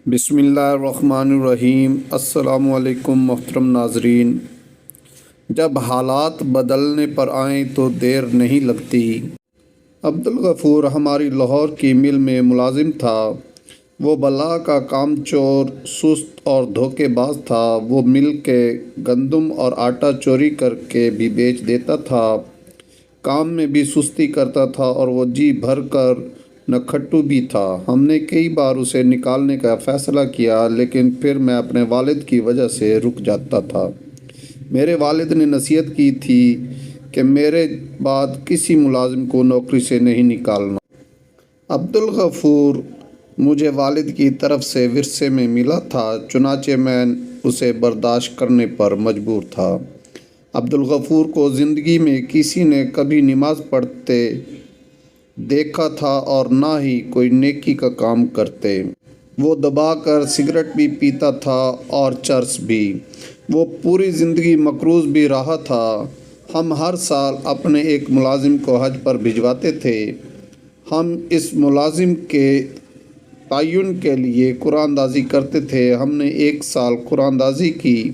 بسم اللہ الرحمن الرحیم۔ السلام علیکم محترم ناظرین۔ جب حالات بدلنے پر آئیں تو دیر نہیں لگتی۔ عبدالغفور ہماری لاہور کی مل میں ملازم تھا۔ وہ بلا کا کام چور، سست اور دھوکے باز تھا۔ وہ مل کے گندم اور آٹا چوری کر کے بھی بیچ دیتا تھا۔ کام میں بھی سستی کرتا تھا اور وہ جی بھر کر نکھٹو بھی تھا۔ ہم نے کئی بار اسے نکالنے کا فیصلہ کیا، لیکن پھر میں اپنے والد کی وجہ سے رک جاتا تھا۔ میرے والد نے نصیحت کی تھی کہ میرے بعد کسی ملازم کو نوکری سے نہیں نکالنا۔ عبدالغفور مجھے والد کی طرف سے ورثے میں ملا تھا، چنانچہ میں اسے برداشت کرنے پر مجبور تھا۔ عبدالغفور کو زندگی میں کسی نے کبھی نماز پڑھتے دیکھا تھا اور نہ ہی کوئی نیکی کا کام کرتے۔ وہ دبا کر سگریٹ بھی پیتا تھا اور چرس بھی۔ وہ پوری زندگی مقروض بھی رہا تھا۔ ہم ہر سال اپنے ایک ملازم کو حج پر بھجواتے تھے۔ ہم اس ملازم کے تعین کے لیے قرآن اندازی کرتے تھے۔ ہم نے ایک سال قرآن اندازی کی،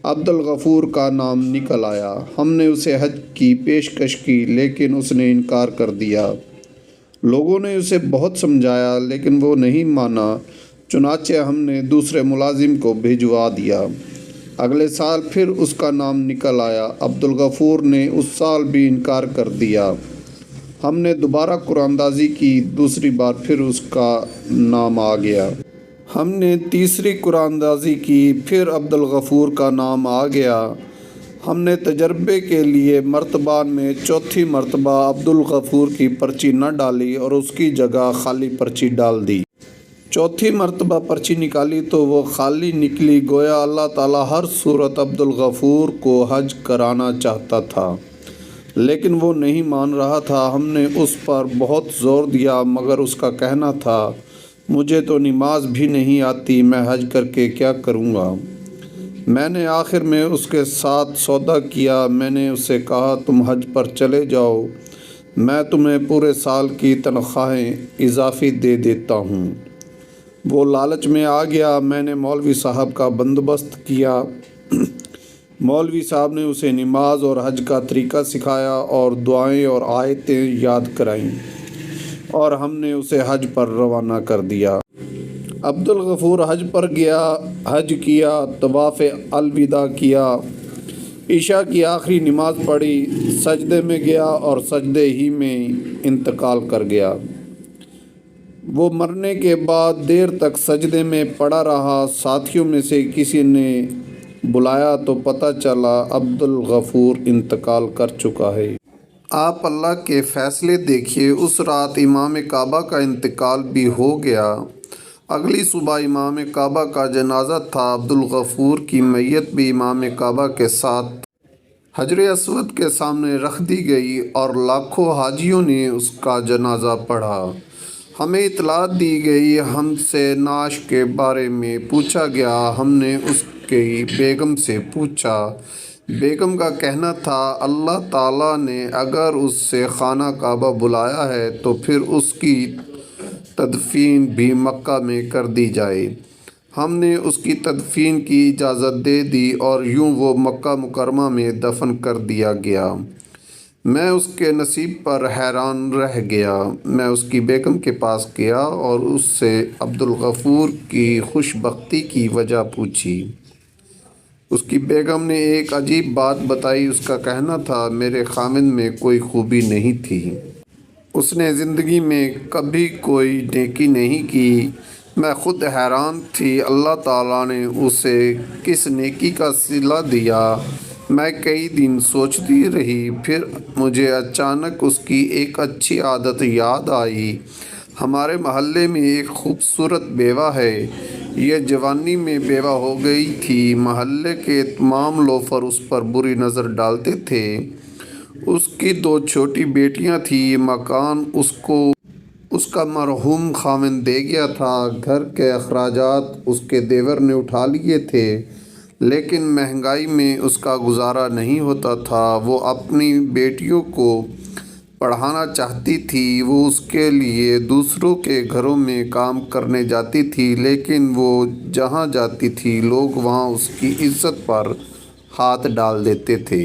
عبدالغفور کا نام نکل آیا۔ ہم نے اسے حج کی پیشکش کی، لیکن اس نے انکار کر دیا۔ لوگوں نے اسے بہت سمجھایا، لیکن وہ نہیں مانا۔ چنانچہ ہم نے دوسرے ملازم کو بھجوا دیا۔ اگلے سال پھر اس کا نام نکل آیا۔ عبدالغفور نے اس سال بھی انکار کر دیا۔ ہم نے دوبارہ قرآن اندازی کی، دوسری بار پھر اس کا نام آ گیا۔ ہم نے تیسری قرآن اندازی کی، پھر عبدالغفور کا نام آ گیا۔ ہم نے تجربے کے لیے مرتبہ میں چوتھی مرتبہ عبدالغفور کی پرچی نہ ڈالی اور اس کی جگہ خالی پرچی ڈال دی۔ چوتھی مرتبہ پرچی نکالی تو وہ خالی نکلی، گویا اللہ تعالیٰ ہر صورت عبدالغفور کو حج کرانا چاہتا تھا، لیکن وہ نہیں مان رہا تھا۔ ہم نے اس پر بہت زور دیا، مگر اس کا کہنا تھا مجھے تو نماز بھی نہیں آتی، میں حج کر کے کیا کروں گا۔ میں نے آخر میں اس کے ساتھ سودا کیا۔ میں نے اسے کہا تم حج پر چلے جاؤ، میں تمہیں پورے سال کی تنخواہیں اضافی دے دیتا ہوں۔ وہ لالچ میں آ گیا۔ میں نے مولوی صاحب کا بندوبست کیا۔ مولوی صاحب نے اسے نماز اور حج کا طریقہ سکھایا اور دعائیں اور آیتیں یاد کرائیں، اور ہم نے اسے حج پر روانہ کر دیا۔ عبدالغفور حج پر گیا، حج کیا، طواف الوداع کیا، عشاء کی آخری نماز پڑھی، سجدے میں گیا اور سجدے ہی میں انتقال کر گیا۔ وہ مرنے کے بعد دیر تک سجدے میں پڑا رہا۔ ساتھیوں میں سے کسی نے بلایا تو پتہ چلا عبدالغفور انتقال کر چکا ہے۔ آپ اللہ کے فیصلے دیکھیے، اس رات امام کعبہ کا انتقال بھی ہو گیا۔ اگلی صبح امام کعبہ کا جنازہ تھا۔ عبدالغفور کی میت بھی امام کعبہ کے ساتھ حجر اسود کے سامنے رکھ دی گئی اور لاکھوں حاجیوں نے اس کا جنازہ پڑھا۔ ہمیں اطلاع دی گئی، ہم سے نعش کے بارے میں پوچھا گیا۔ ہم نے اس کی بیگم سے پوچھا۔ بیگم کا کہنا تھا اللہ تعالیٰ نے اگر اس سے خانہ کعبہ بلایا ہے تو پھر اس کی تدفین بھی مکہ میں کر دی جائے۔ ہم نے اس کی تدفین کی اجازت دے دی اور یوں وہ مکہ مکرمہ میں دفن کر دیا گیا۔ میں اس کے نصیب پر حیران رہ گیا۔ میں اس کی بیگم کے پاس گیا اور اس سے عبدالغفور کی خوش بختی کی وجہ پوچھی۔ اس کی بیگم نے ایک عجیب بات بتائی۔ اس کا کہنا تھا میرے خاوند میں کوئی خوبی نہیں تھی، اس نے زندگی میں کبھی کوئی نیکی نہیں کی۔ میں خود حیران تھی، اللہ تعالیٰ نے اسے کس نیکی کا صلہ دیا۔ میں کئی دن سوچتی رہی، پھر مجھے اچانک اس کی ایک اچھی عادت یاد آئی۔ ہمارے محلے میں ایک خوبصورت بیوہ ہے، یہ جوانی میں بیوہ ہو گئی تھی۔ محلے کے تمام لوفر اس پر بری نظر ڈالتے تھے۔ اس کی 2 چھوٹی بیٹیاں تھیں۔ مکان اس کا مرحوم خاوند دے گیا تھا۔ گھر کے اخراجات اس کے دیور نے اٹھا لیے تھے، لیکن مہنگائی میں اس کا گزارا نہیں ہوتا تھا۔ وہ اپنی بیٹیوں کو پڑھانا چاہتی تھی۔ وہ اس کے لیے دوسروں کے گھروں میں کام کرنے جاتی تھی، لیکن وہ جہاں جاتی تھی لوگ وہاں اس کی عزت پر ہاتھ ڈال دیتے تھے،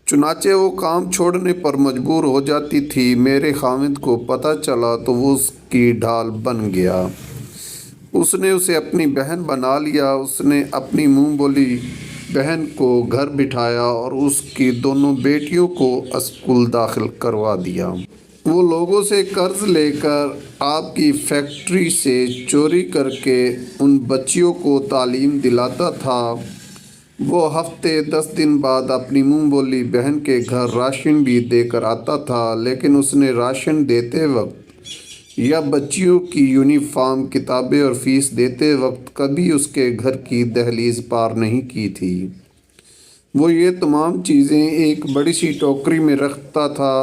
چنانچہ وہ کام چھوڑنے پر مجبور ہو جاتی تھی۔ میرے خاوند کو پتہ چلا تو وہ اس کی ڈھال بن گیا۔ اس نے اسے اپنی بہن بنا لیا۔ اس نے اپنی منہ بولی بہن کو گھر بٹھایا اور اس کی دونوں بیٹیوں کو اسکول داخل کروا دیا۔ وہ لوگوں سے قرض لے کر آپ کی فیکٹری سے چوری کر کے ان بچیوں کو تعلیم دلاتا تھا۔ وہ ہفتے 10 دن بعد اپنی منہ بولی بہن کے گھر راشن بھی دے کر آتا تھا، لیکن اس نے راشن دیتے وقت یا بچیوں کی یونیفارم، کتابیں اور فیس دیتے وقت کبھی اس کے گھر کی دہلیز پار نہیں کی تھی۔ وہ یہ تمام چیزیں ایک بڑی سی ٹوکری میں رکھتا تھا۔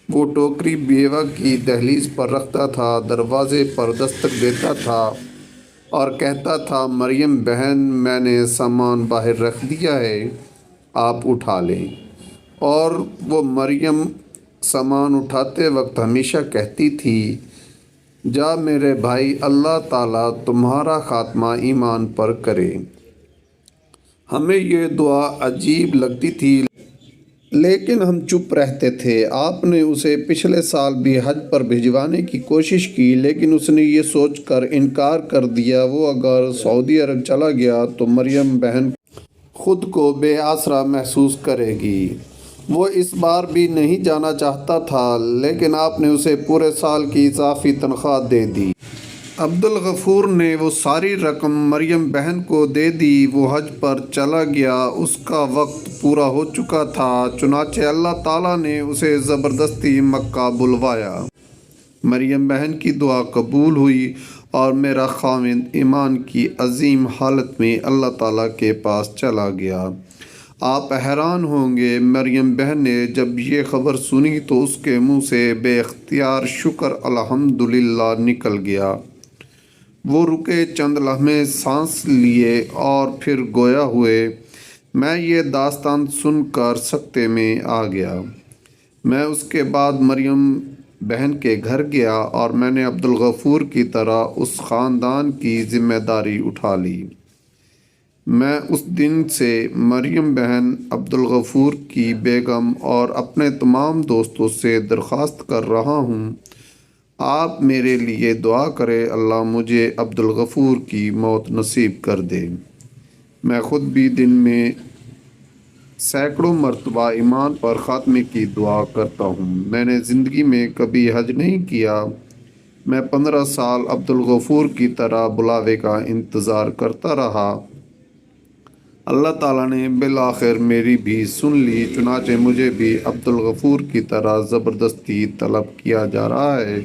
وہ ٹوکری بیوہ کی دہلیز پر رکھتا تھا، دروازے پر دستک دیتا تھا اور کہتا تھا مریم بہن میں نے سامان باہر رکھ دیا ہے، آپ اٹھا لیں۔ اور وہ مریم سامان اٹھاتے وقت ہمیشہ کہتی تھی جا میرے بھائی، اللہ تعالیٰ تمہارا خاتمہ ایمان پر کرے۔ ہمیں یہ دعا عجیب لگتی تھی لیکن ہم چپ رہتے تھے۔ آپ نے اسے پچھلے سال بھی حج پر بھجوانے کی کوشش کی، لیکن اس نے یہ سوچ کر انکار کر دیا وہ اگر سعودی عرب چلا گیا تو مریم بہن خود کو بے آسرا محسوس کرے گی۔ وہ اس بار بھی نہیں جانا چاہتا تھا، لیکن آپ نے اسے پورے سال کی اضافی تنخواہ دے دی۔ عبدالغفور نے وہ ساری رقم مریم بہن کو دے دی۔ وہ حج پر چلا گیا، اس کا وقت پورا ہو چکا تھا، چنانچہ اللہ تعالیٰ نے اسے زبردستی مکہ بلوایا۔ مریم بہن کی دعا قبول ہوئی اور میرا خاوند ایمان کی عظیم حالت میں اللہ تعالیٰ کے پاس چلا گیا۔ آپ حیران ہوں گے، مریم بہن نے جب یہ خبر سنی تو اس کے منہ سے بے اختیار شکر الحمدللہ نکل گیا۔ وہ رکے، چند لمحے سانس لیے اور پھر گویا ہوئے۔ میں یہ داستان سن کر سکتے میں آ گیا۔ میں اس کے بعد مریم بہن کے گھر گیا اور میں نے عبدالغفور کی طرح اس خاندان کی ذمہ داری اٹھا لی۔ میں اس دن سے مریم بہن، عبدالغفور کی بیگم اور اپنے تمام دوستوں سے درخواست کر رہا ہوں آپ میرے لیے دعا کریں، اللہ مجھے عبدالغفور کی موت نصیب کر دے۔ میں خود بھی دن میں سینکڑوں مرتبہ ایمان پر خاتمے کی دعا کرتا ہوں۔ میں نے زندگی میں کبھی حج نہیں کیا۔ میں 15 سال عبدالغفور کی طرح بلاوے کا انتظار کرتا رہا۔ اللہ تعالیٰ نے بالآخر میری بھی سن لی، چنانچہ مجھے بھی عبدالغفور کی طرح زبردستی طلب کیا جا رہا ہے۔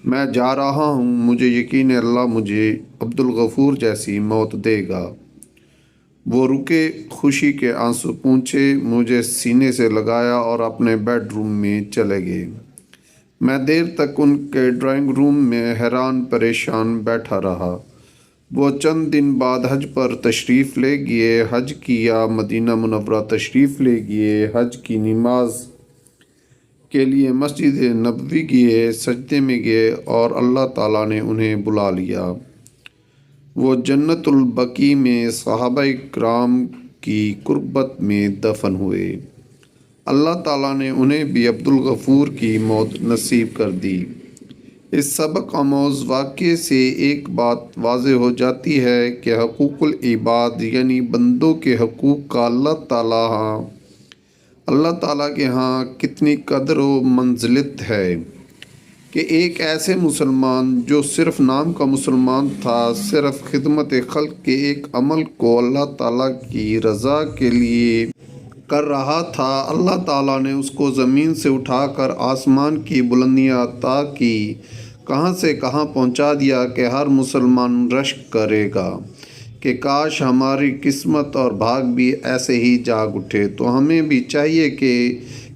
میں جا رہا ہوں، مجھے یقین ہے اللہ مجھے عبدالغفور جیسی موت دے گا۔ وہ رکے، خوشی کے آنسو پونچھے، مجھے سینے سے لگایا اور اپنے بیڈ روم میں چلے گئے۔ میں دیر تک ان کے ڈرائنگ روم میں حیران پریشان بیٹھا رہا۔ وہ چند دن بعد حج پر تشریف لے گئے، حج کیا، مدینہ منورہ تشریف لے گئے، حج کی نماز کے لیے مسجد نبوی گئے، سجدے میں گئے اور اللہ تعالیٰ نے انہیں بلا لیا۔ وہ جنت البقیع میں صحابہ کرام کی قربت میں دفن ہوئے۔ اللہ تعالیٰ نے انہیں بھی عبدالغفور کی موت نصیب کر دی۔ اس سبق آموز واقعے سے ایک بات واضح ہو جاتی ہے کہ حقوق العباد یعنی بندوں کے حقوق کا اللہ تعالیٰ کے ہاں کتنی قدر و منزلت ہے کہ ایک ایسے مسلمان جو صرف نام کا مسلمان تھا، صرف خدمت خلق کے ایک عمل کو اللہ تعالیٰ کی رضا کے لیے کر رہا تھا، اللہ تعالیٰ نے اس کو زمین سے اٹھا کر آسمان کی بلندیاں عطا کی، کہاں سے کہاں پہنچا دیا کہ ہر مسلمان رشک کرے گا کہ کاش ہماری قسمت اور بھاگ بھی ایسے ہی جاگ اٹھے۔ تو ہمیں بھی چاہیے کہ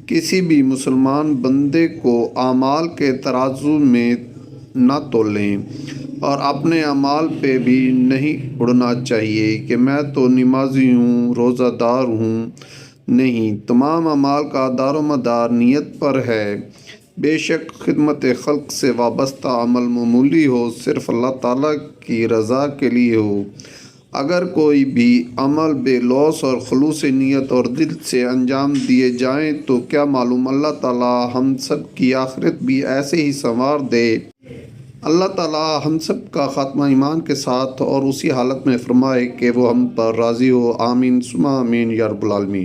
کسی بھی مسلمان بندے کو اعمال کے ترازو میں نہ تولیں اور اپنے اعمال پہ بھی نہیں اڑنا چاہیے کہ میں تو نمازی ہوں، روزہ دار ہوں، نہیں، تمام اعمال کا دار و مدار نیت پر ہے۔ بے شک خدمت خلق سے وابستہ عمل معمولی ہو، صرف اللہ تعالیٰ کی رضا کے لیے ہو۔ اگر کوئی بھی عمل بے لوث اور خلوص نیت اور دل سے انجام دیے جائیں تو کیا معلوم اللہ تعالیٰ ہم سب کی آخرت بھی ایسے ہی سنوار دے۔ اللہ تعالیٰ ہم سب کا خاتمہ ایمان کے ساتھ اور اسی حالت میں فرمائے کہ وہ ہم پر راضی ہو۔ آمین ثم آمین یا رب العالمین۔